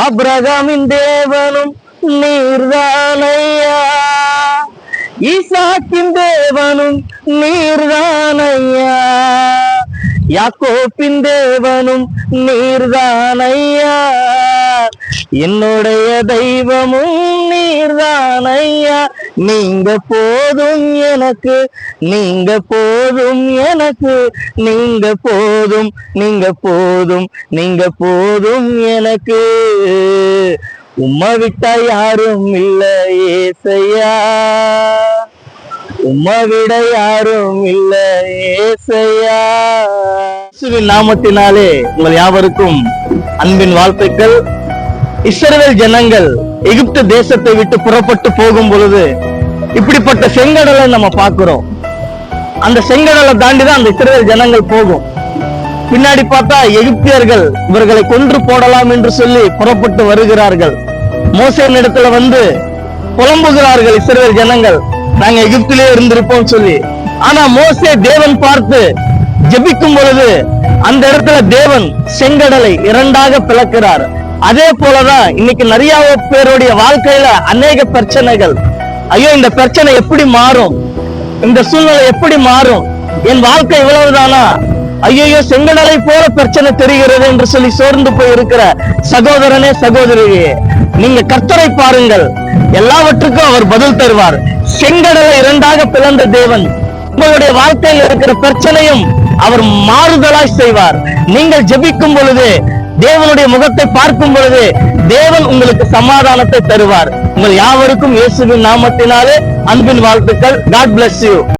ஆபிரகாமின் தேவனும் நீர்தானையா, ஈசாக்கின் தேவனும் நீர்தானையா, யாக்கோப்பின் தேவனும் நீர்தானையா, என்னுடைய தெய்வமும் நீர்தானையா. நீங்க போதும் எனக்கு, நீங்க போதும் எனக்கு, நீங்க போதும், நீங்க போதும், நீங்க போதும் எனக்கு. உம்மை விட்டா யாரும் இல்ல ஏசையா, உம்மை விட யாரும் இல்ல ஏசையா. இயேசுவின் நாமத்தினாலே உங்கள் யாவருக்கும் அன்பின் வாழ்த்துக்கள். இஸ்ரவேல் ஜனங்கள் எகிப்து தேசத்தை விட்டு புறப்பட்டு போகும் பொழுது இப்படிப்பட்ட செங்கடலை நம்ம பார்க்கிறோம். அந்த செங்கடலை தாண்டிதான் அந்த இஸ்ரவேல் ஜனங்கள் போகும். பின்னாடி பார்த்தா எகிப்தியர்கள் இவர்களை கொன்று போடலாம் என்று சொல்லி புறப்பட்டு வருகிறார்கள். மோசேயின் இடத்துல வந்து புலம்புகிறார்கள் இஸ்ரவேல் ஜனங்கள், நாங்க எகிப்திலே இருந்திருப்போம் சொல்லி. ஆனா மோசே தேவன் பார்த்து ஜெபிக்கும் பொழுது அந்த இடத்துல தேவன் செங்கடலை இரண்டாக பிளக்கிறார். அதே போலதான் இன்னைக்கு நிறைய பேருடைய வாழ்க்கையில அநேக பிரச்சனைகள். ஐயோ, இந்த பிரச்சனை எப்படி மாறும், இந்த சூழ்நிலை எப்படி மாறும், என் வாழ்க்கை இவ்வளவுதானா, ஐயோ செங்கடலை போல பிரச்சனை தெரிகிறது என்று சொல்லி சோர்ந்து போய் இருக்கிற சகோதரனே சகோதரியே, நீங்க கர்த்தரை பாருங்கள், எல்லாவற்றுக்கும் அவர் பதில் தருவார். செங்கடலை இரண்டாக பிளந்த தேவன் உங்களுடைய வாழ்க்கையில் இருக்கிற பிரச்சனையும் அவர் மாறுதலாய் செய்வார். நீங்கள் ஜெபிக்கும் பொழுது, தேவனுடைய முகத்தை பார்க்கும் பொழுது தேவன் உங்களுக்கு சமாதானத்தை தருவார். உங்கள் யாவருக்கும் இயேசுவின் நாமத்தினாலே அன்பின் வாழ்த்துக்கள். God bless you.